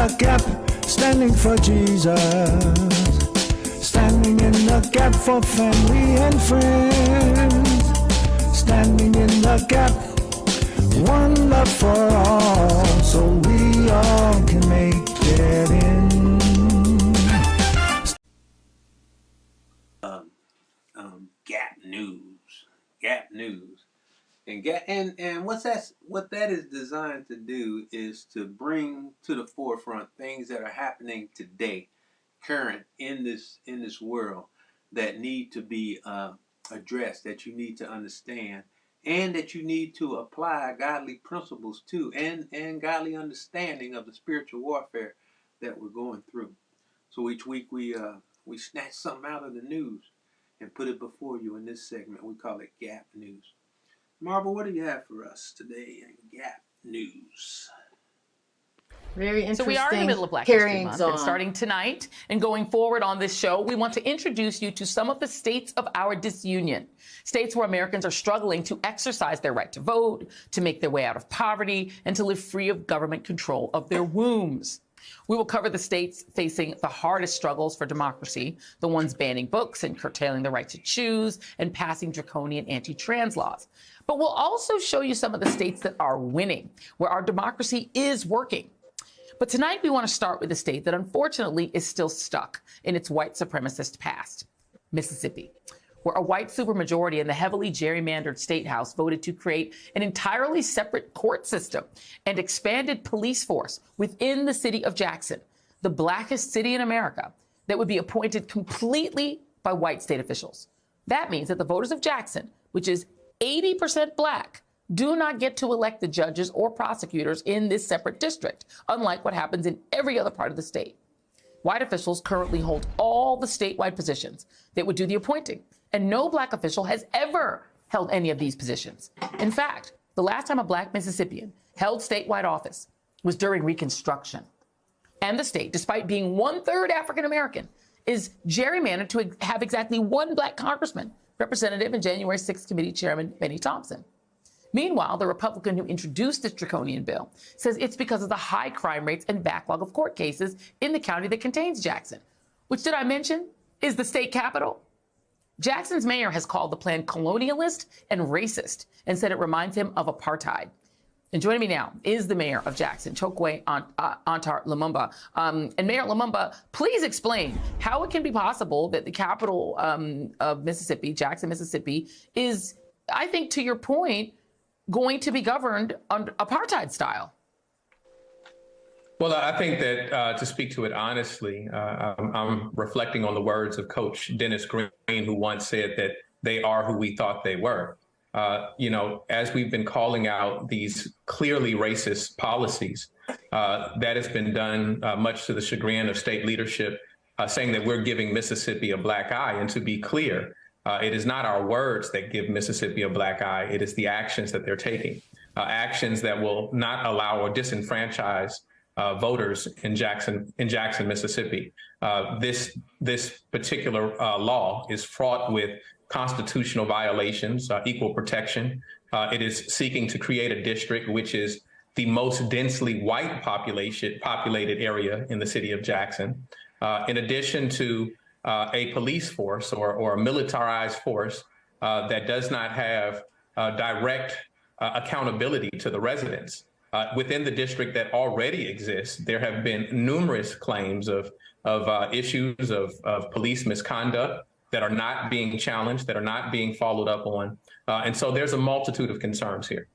the gap, standing for Jesus. Standing in the gap for family and friends. Standing in the gap, one love for all, so we all can make it in. Gap News, and what that is designed to do is to bring to the forefront things that are happening today, current in this world, that need to be addressed, that you need to understand, and that you need to apply godly principles to, and godly understanding of the spiritual warfare that we're going through. So each week we snatch something out of the news and put it before you in this segment. We call it Gap News. Marvel, what do you have for us today in Gap News? Very interesting. So we are in the middle of Black History Month, and starting tonight and going forward on this show, we want to introduce you to some of the states of our disunion. States where Americans are struggling to exercise their right to vote, to make their way out of poverty, and to live free of government control of their wombs. We will cover the states facing the hardest struggles for democracy, the ones banning books and curtailing the right to choose and passing draconian anti-trans laws. But we'll also show you some of the states that are winning, where our democracy is working. But tonight we want to start with a state that unfortunately is still stuck in its white supremacist past, Mississippi, where a white supermajority in the heavily gerrymandered state house voted to create an entirely separate court system and expanded police force within the city of Jackson, the blackest city in America, that would be appointed completely by white state officials. That means that the voters of Jackson, which is 80% black, do not get to elect the judges or prosecutors in this separate district, unlike what happens in every other part of the state. White officials currently hold all the statewide positions that would do the appointing, and no black official has ever held any of these positions. In fact, the last time a black Mississippian held statewide office was during Reconstruction. And the state, despite being 1/3 African American, is gerrymandered to have exactly one black congressman, Representative and January 6th Committee Chairman Benny Thompson. Meanwhile, the Republican who introduced this draconian bill says it's because of the high crime rates and backlog of court cases in the county that contains Jackson, which, did I mention, is the state capital. Jackson's mayor has called the plan colonialist and racist and said it reminds him of apartheid. And joining me now is the mayor of Jackson, Chokwe Antar Lumumba. And Mayor Lumumba, please explain how it can be possible that the capital of Mississippi, Jackson, Mississippi, is, I think, to your point, going to be governed under apartheid style. Well, I think that to speak to it honestly, I'm reflecting on the words of Coach Dennis Green, who once said that they are who we thought they were. As we've been calling out these clearly racist policies, that has been done much to the chagrin of state leadership, saying that we're giving Mississippi a black eye. And to be clear, it is not our words that give Mississippi a black eye. It is the actions that they're taking, actions that will not allow or disenfranchise voters in Jackson, Mississippi. This particular law is fraught with constitutional violations, equal protection. It is seeking to create a district which is the most densely white populated area in the city of Jackson. In addition to a police force or a militarized force that does not have direct accountability to the residents. Within the district that already exists, there have been numerous claims of issues of police misconduct that are not being challenged, that are not being followed up on. And so there's a multitude of concerns here.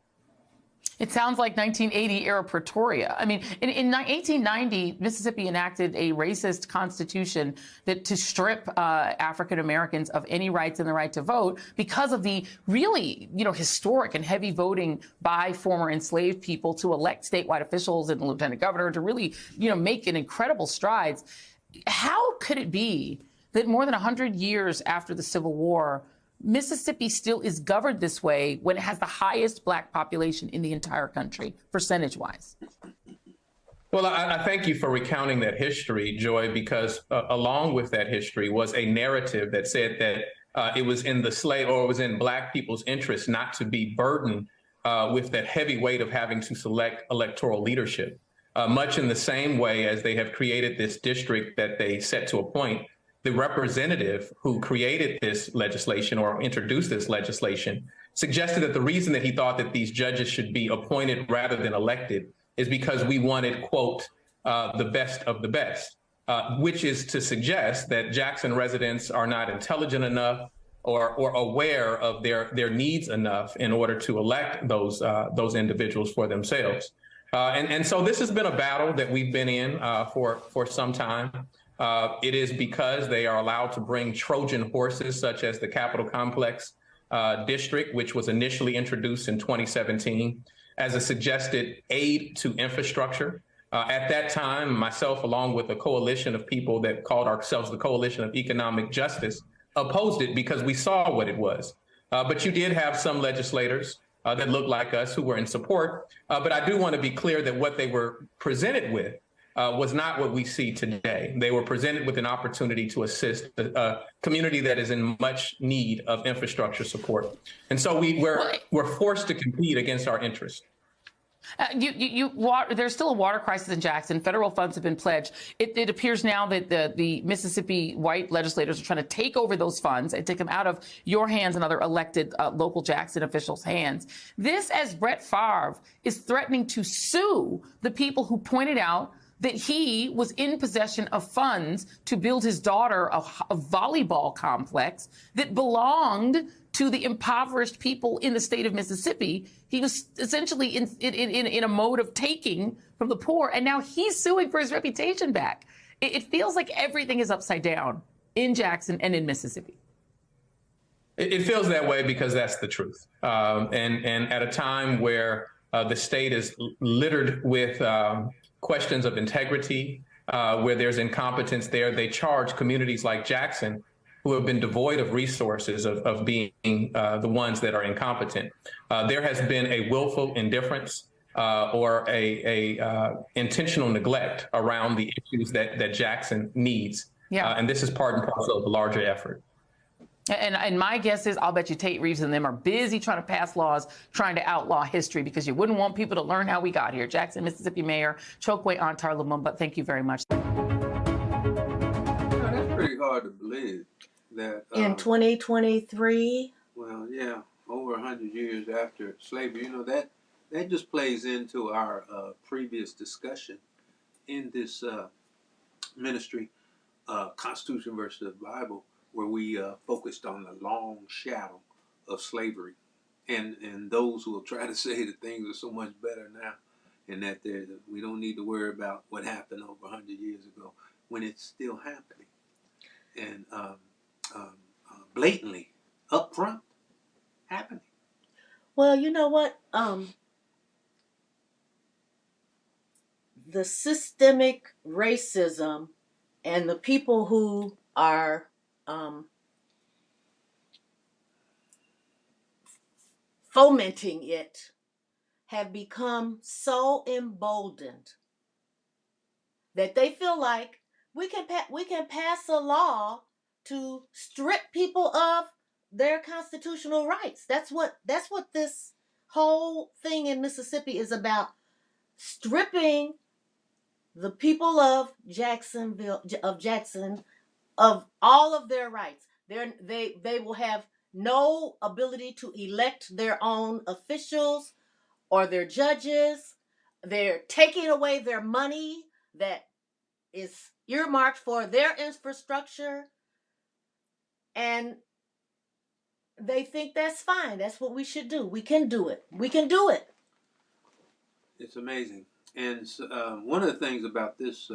It sounds like 1980 era Pretoria. I mean, in 1890, Mississippi enacted a racist constitution that to strip African Americans of any rights and the right to vote because of the really, historic and heavy voting by former enslaved people to elect statewide officials and the lieutenant governor to really, make an incredible strides. How could it be that more than 100 years after the Civil War, Mississippi still is governed this way when it has the highest black population in the entire country, percentage-wise? Well, I thank you for recounting that history, Joy, because along with that history was a narrative that said that it was in it was in black people's interest not to be burdened with that heavy weight of having to select electoral leadership. much in the same way as they have created this district that they set to appoint. The representative who created this legislation or introduced this legislation suggested that the reason that he thought that these judges should be appointed rather than elected is because we wanted, quote, the best of the best, which is to suggest that Jackson residents are not intelligent enough or aware of their needs enough in order to elect those individuals for themselves. And so this has been a battle that we've been in for some time. It is because they are allowed to bring Trojan horses, such as the Capitol Complex district, which was initially introduced in 2017 as a suggested aid to infrastructure. At that time, myself, along with a coalition of people that called ourselves the Coalition of Economic Justice, opposed it because we saw what it was. But you did have some legislators that looked like us who were in support. But I do want to be clear that what they were presented with was not what we see today. They were presented with an opportunity to assist a community that is in much need of infrastructure support. And so we're forced to compete against our interests. There's still a water crisis in Jackson. Federal funds have been pledged. It appears now that the Mississippi white legislators are trying to take over those funds and take them out of your hands and other elected local Jackson officials' hands. This, as Brett Favre is threatening to sue the people who pointed out that he was in possession of funds to build his daughter a volleyball complex that belonged to the impoverished people in the state of Mississippi. He was essentially in a mode of taking from the poor, and now he's suing for his reputation back. It feels like everything is upside down in Jackson and in Mississippi. It feels that way because that's the truth. And at a time where the state is littered with questions of integrity, where there's incompetence there, they charge communities like Jackson, who have been devoid of resources, of being the ones that are incompetent. There has been a willful indifference or a intentional neglect around the issues that Jackson needs. Yeah. And this is part and parcel of the larger effort. And my guess is I'll bet you Tate Reeves and them are busy trying to pass laws, trying to outlaw history, because you wouldn't want people to learn how we got here. Jackson, Mississippi Mayor Chokwe Antar Lumumba, thank you very much. That's pretty hard to believe that in 2023. Well, yeah, over 100 years after slavery, that just plays into our previous discussion in this ministry, Constitution versus the Bible, where we focused on the long shadow of slavery, and those who will try to say that things are so much better now, and that we don't need to worry about what happened over 100 years ago, when it's still happening, and blatantly, up front, happening. Well, you know what? The systemic racism and the people who are fomenting it have become so emboldened that they feel like we can pass a law to strip people of their constitutional rights. That's what this whole thing in Mississippi is about: stripping the people of Jackson of all of their rights. They will have no ability to elect their own officials or their judges. They're taking away their money that is earmarked for their infrastructure, and they think that's fine. That's what we should do. We can do it. We can do it. It's amazing. And one of the things about this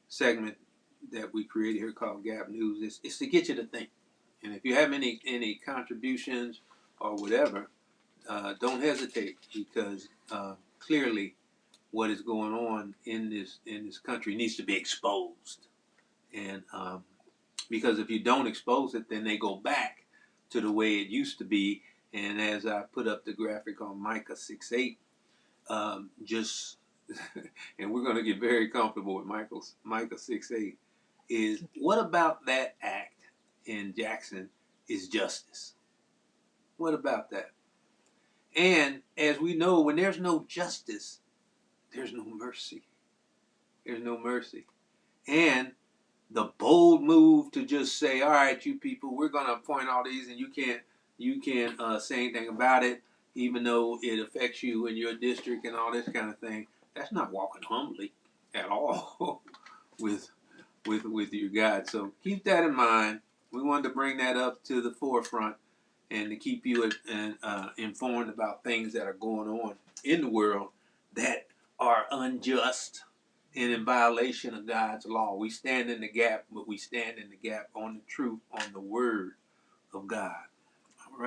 segment that we created here called Gap News is to get you to think. And if you have any contributions or whatever, don't hesitate, because clearly what is going on in this country needs to be exposed. And because if you don't expose it, then they go back to the way it used to be. And as I put up the graphic on Micah 6:8, and we're going to get very comfortable with Micah 6:8, is what about that act in Jackson is justice? What about that? And as we know, when there's no justice, there's no mercy. There's no mercy. And the bold move to just say, all right, you people, we're going to appoint all these, and you can't say anything about it, even though it affects you in your district and all this kind of thing. That's not walking humbly at all with your God. So keep that in mind. We wanted to bring that up to the forefront and to keep you informed about things that are going on in the world that are unjust and in violation of God's law. We stand in the gap, but we stand in the gap on the truth, on the word of God.